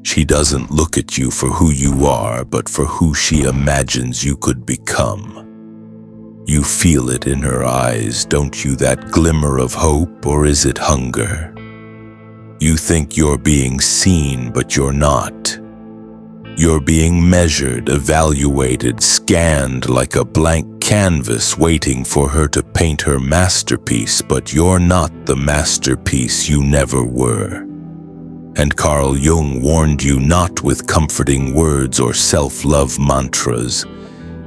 She doesn't look at you for who you are, but for who she imagines you could become. You feel it in her eyes, don't you, that glimmer of hope, or is it hunger? You think you're being seen, but you're not. You're being measured, evaluated, scanned like a blank canvas waiting for her to paint her masterpiece, but you're not the masterpiece you never were. And Carl Jung warned you not with comforting words or self-love mantras.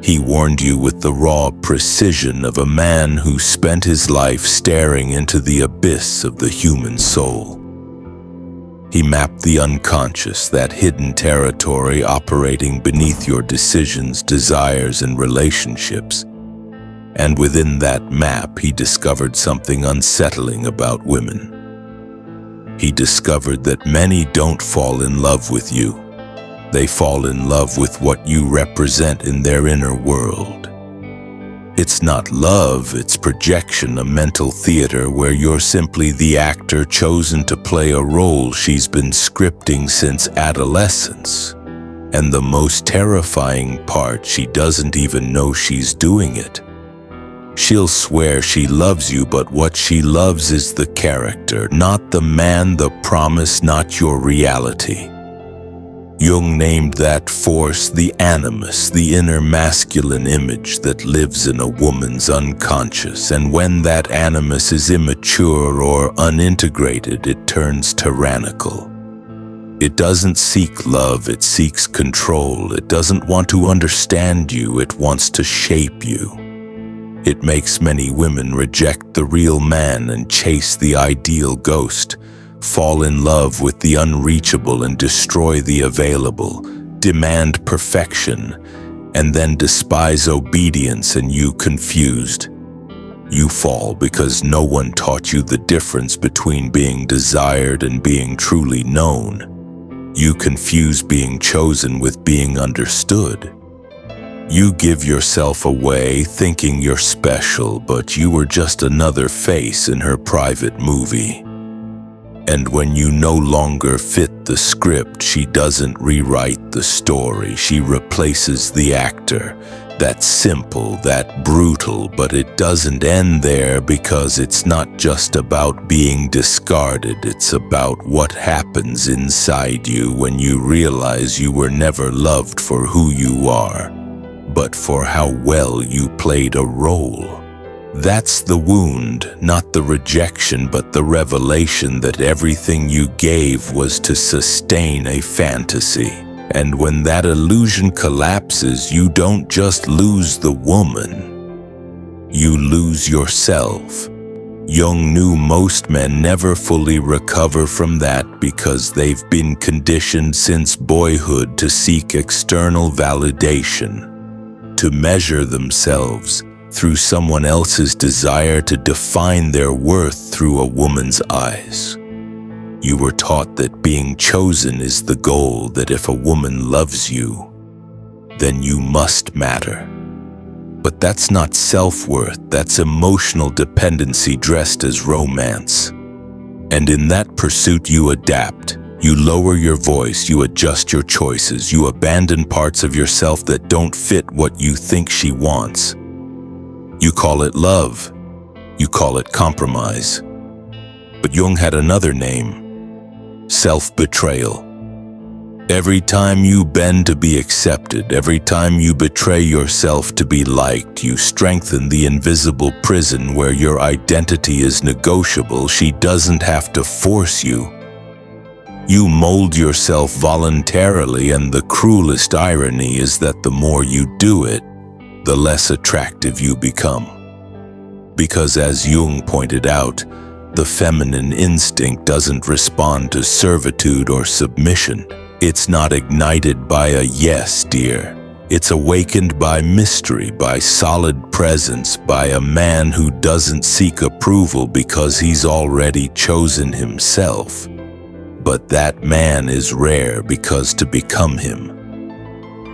He warned you with the raw precision of a man who spent his life staring into the abyss of the human soul. He mapped the unconscious, that hidden territory operating beneath your decisions, desires, and relationships. And within that map, he discovered something unsettling about women. He discovered that many don't fall in love with you. They fall in love with what you represent in their inner world. It's not love, it's projection, a mental theater where you're simply the actor chosen to play a role she's been scripting since adolescence. And the most terrifying part, she doesn't even know she's doing it. She'll swear she loves you, but what she loves is the character, not the man, the promise, not your reality. Jung named that force the animus, the inner masculine image that lives in a woman's unconscious, and when that animus is immature or unintegrated, it turns tyrannical. It doesn't seek love, it seeks control. It doesn't want to understand you, it wants to shape you. It makes many women reject the real man and chase the ideal ghost, fall in love with the unreachable and destroy the available, demand perfection, and then despise obedience, and you confused. You fall because no one taught you the difference between being desired and being truly known. You confuse being chosen with being understood. You give yourself away thinking you're special, but you were just another face in her private movie. And when you no longer fit the script, she doesn't rewrite the story, she replaces the actor. That's simple, that brutal, but it doesn't end there, because it's not just about being discarded, it's about what happens inside you when you realize you were never loved for who you are, but for how well you played a role. That's the wound, not the rejection, but the revelation that everything you gave was to sustain a fantasy. And when that illusion collapses, you don't just lose the woman, you lose yourself. Jung knew most men never fully recover from that because they've been conditioned since boyhood to seek external validation, to measure themselves through someone else's desire, to define their worth through a woman's eyes. You were taught that being chosen is the goal, that if a woman loves you, then you must matter. But that's not self-worth, that's emotional dependency dressed as romance. And in that pursuit you adapt, you lower your voice, you adjust your choices, you abandon parts of yourself that don't fit what you think she wants. You call it love, you call it compromise. But Jung had another name: self-betrayal. Every time you bend to be accepted, every time you betray yourself to be liked, you strengthen the invisible prison where your identity is negotiable. She doesn't have to force you. You mold yourself voluntarily, and the cruelest irony is that the more you do it, the less attractive you become. Because as Jung pointed out, the feminine instinct doesn't respond to servitude or submission. It's not ignited by a "yes, dear." It's awakened by mystery, by solid presence, by a man who doesn't seek approval because he's already chosen himself. But that man is rare, because to become him,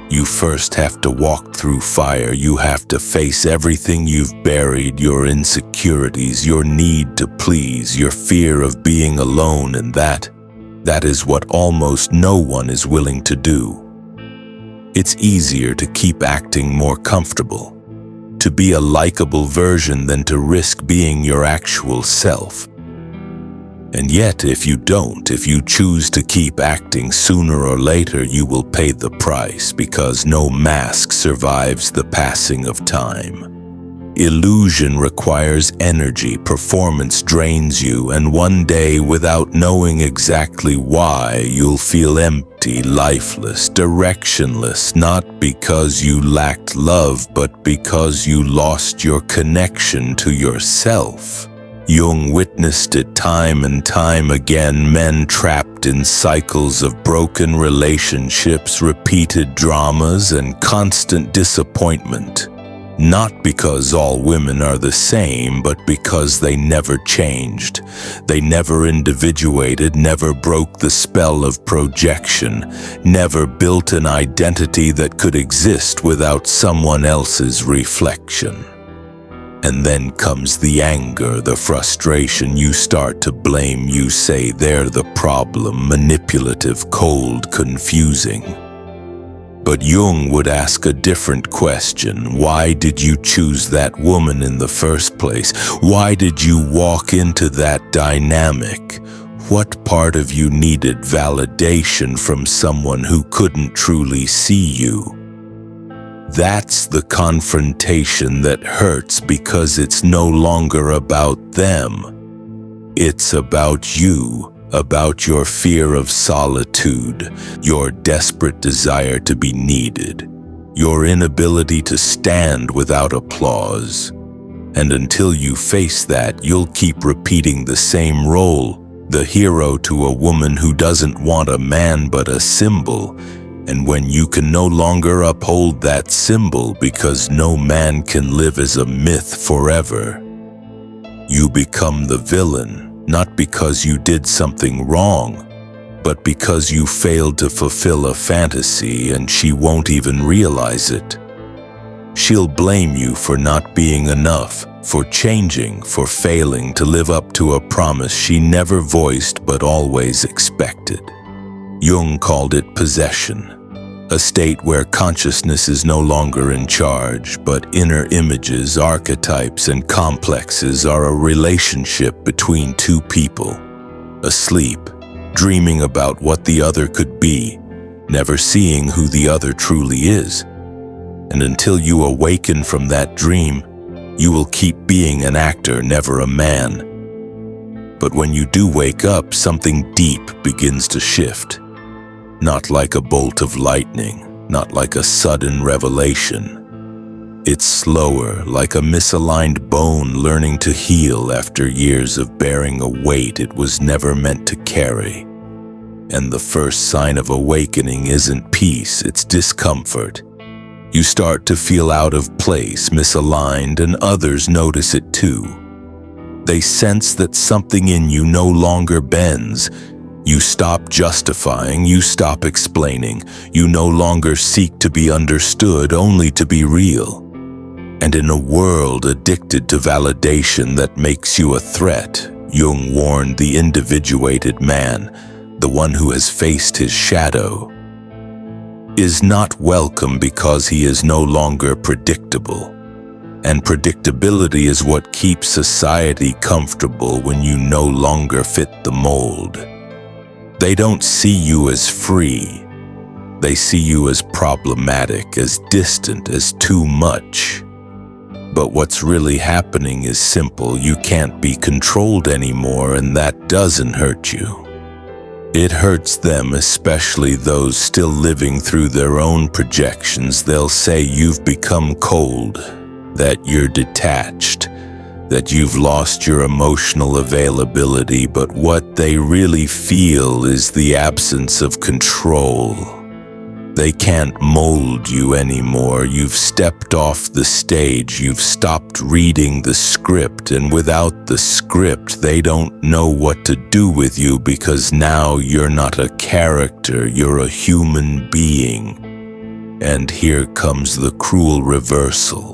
you first have to walk through fire. You have to face everything you've buried, your insecurities, your need to please, your fear of being alone, and That is what almost no one is willing to do. It's easier to keep acting more comfortable, to be a likable version than to risk being your actual self. And yet, if you choose to keep acting, sooner or later you will pay the price, because no mask survives the passing of time. Illusion requires energy, performance drains you, and one day, without knowing exactly why, you'll feel empty, lifeless, directionless, not because you lacked love, but because you lost your connection to yourself. Jung witnessed it time and time again, men trapped in cycles of broken relationships, repeated dramas, and constant disappointment. Not because all women are the same, but because they never changed. They never individuated, never broke the spell of projection, never built an identity that could exist without someone else's reflection. And then comes the anger, the frustration. You start to blame. You say they're the problem, manipulative, cold, confusing. But Jung would ask a different question. Why did you choose that woman in the first place? Why did you walk into that dynamic? What part of you needed validation from someone who couldn't truly see you? That's the confrontation that hurts, because it's no longer about them. It's about you. About your fear of solitude, your desperate desire to be needed, your inability to stand without applause. And until you face that, you'll keep repeating the same role, the hero to a woman who doesn't want a man but a symbol. And when you can no longer uphold that symbol, because no man can live as a myth forever, you become the villain. Not because you did something wrong, but because you failed to fulfill a fantasy, and she won't even realize it. She'll blame you for not being enough, for changing, for failing to live up to a promise she never voiced but always expected. Jung called it possession, a state where consciousness is no longer in charge, but inner images, archetypes, and complexes are a relationship between two people, asleep, dreaming about what the other could be, never seeing who the other truly is. And until you awaken from that dream, you will keep being an actor, never a man. But when you do wake up, something deep begins to shift. Not like a bolt of lightning, not like a sudden revelation. It's slower, like a misaligned bone learning to heal after years of bearing a weight it was never meant to carry. And the first sign of awakening isn't peace, it's discomfort. You start to feel out of place, misaligned, and others notice it too. They sense that something in you no longer bends. You stop justifying, you stop explaining, you no longer seek to be understood, only to be real. And in a world addicted to validation that makes you a threat, Jung warned the individuated man, the one who has faced his shadow, is not welcome because he is no longer predictable. And predictability is what keeps society comfortable when you no longer fit the mold. They don't see you as free. They see you as problematic, as distant, as too much. But what's really happening is simple. You can't be controlled anymore, and that doesn't hurt you. It hurts them, especially those still living through their own projections. They'll say you've become cold, that you're detached, that you've lost your emotional availability, but what they really feel is the absence of control. They can't mold you anymore. You've stepped off the stage, you've stopped reading the script, and without the script, they don't know what to do with you, because now you're not a character, you're a human being. And here comes the cruel reversal.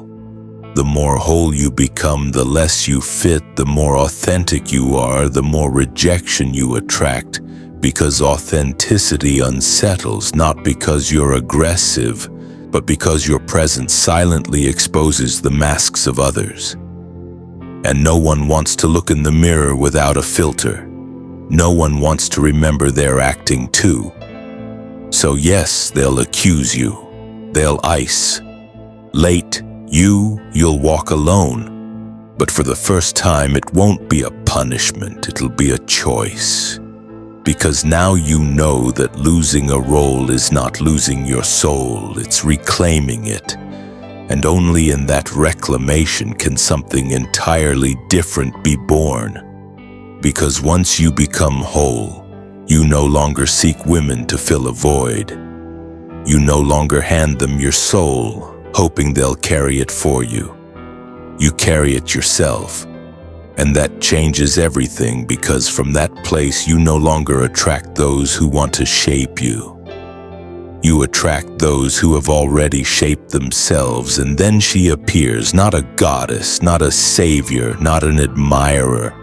The more whole you become, the less you fit, the more authentic you are, the more rejection you attract, because authenticity unsettles, not because you're aggressive, but because your presence silently exposes the masks of others. And no one wants to look in the mirror without a filter. No one wants to remember they're acting too. So yes, they'll accuse you. They'll ice. Late, you'll walk alone. But for the first time, it won't be a punishment, it'll be a choice. Because now you know that losing a role is not losing your soul, it's reclaiming it. And only in that reclamation can something entirely different be born. Because once you become whole, you no longer seek women to fill a void. You no longer hand them your soul, hoping they'll carry it for you. You carry it yourself. And that changes everything, because from that place you no longer attract those who want to shape you. You attract those who have already shaped themselves, and then she appears, not a goddess, not a savior, not an admirer.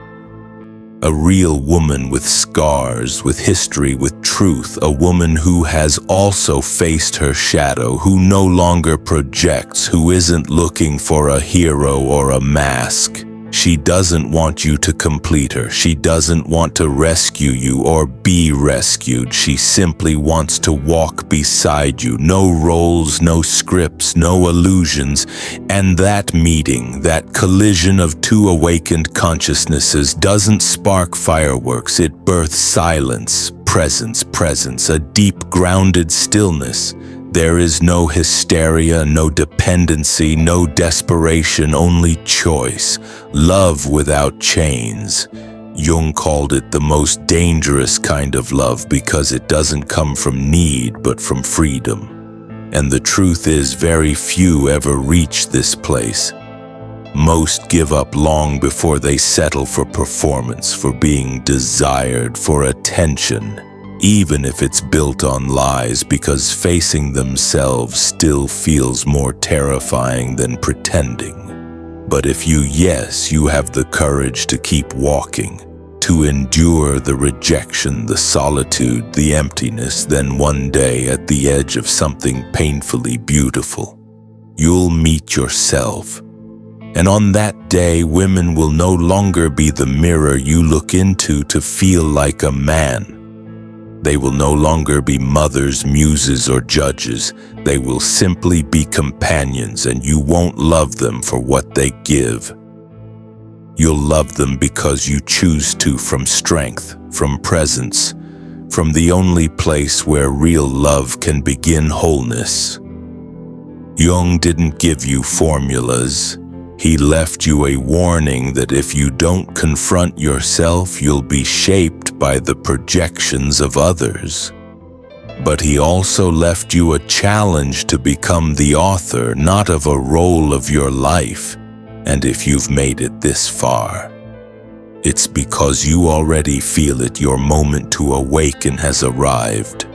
A real woman with scars, with history, with truth, a woman who has also faced her shadow, who no longer projects, who isn't looking for a hero or a mask. She doesn't want you to complete her. She doesn't want to rescue you or be rescued. She simply wants to walk beside you. No roles, no scripts, no illusions. And that meeting, that collision of two awakened consciousnesses doesn't spark fireworks. It births silence, presence, a deep grounded stillness. There is no hysteria, no dependency, no desperation, only choice. Love without chains. Jung called it the most dangerous kind of love because it doesn't come from need but from freedom. And the truth is, very few ever reach this place. Most give up long before they settle for performance, for being desired, for attention. Even if it's built on lies, because facing themselves still feels more terrifying than pretending. But if you have the courage to keep walking, to endure the rejection, the solitude, the emptiness, then one day at the edge of something painfully beautiful, you'll meet yourself. And on that day, women will no longer be the mirror you look into to feel like a man. They will no longer be mothers, muses, or judges. They will simply be companions, and you won't love them for what they give. You'll love them because you choose to, from strength, from presence, from the only place where real love can begin wholeness. Jung didn't give you formulas. He left you a warning that if you don't confront yourself, you'll be shaped by the projections of others. But he also left you a challenge to become the author, not of a role of your life. And if you've made it this far, it's because you already feel it. Your moment to awaken has arrived.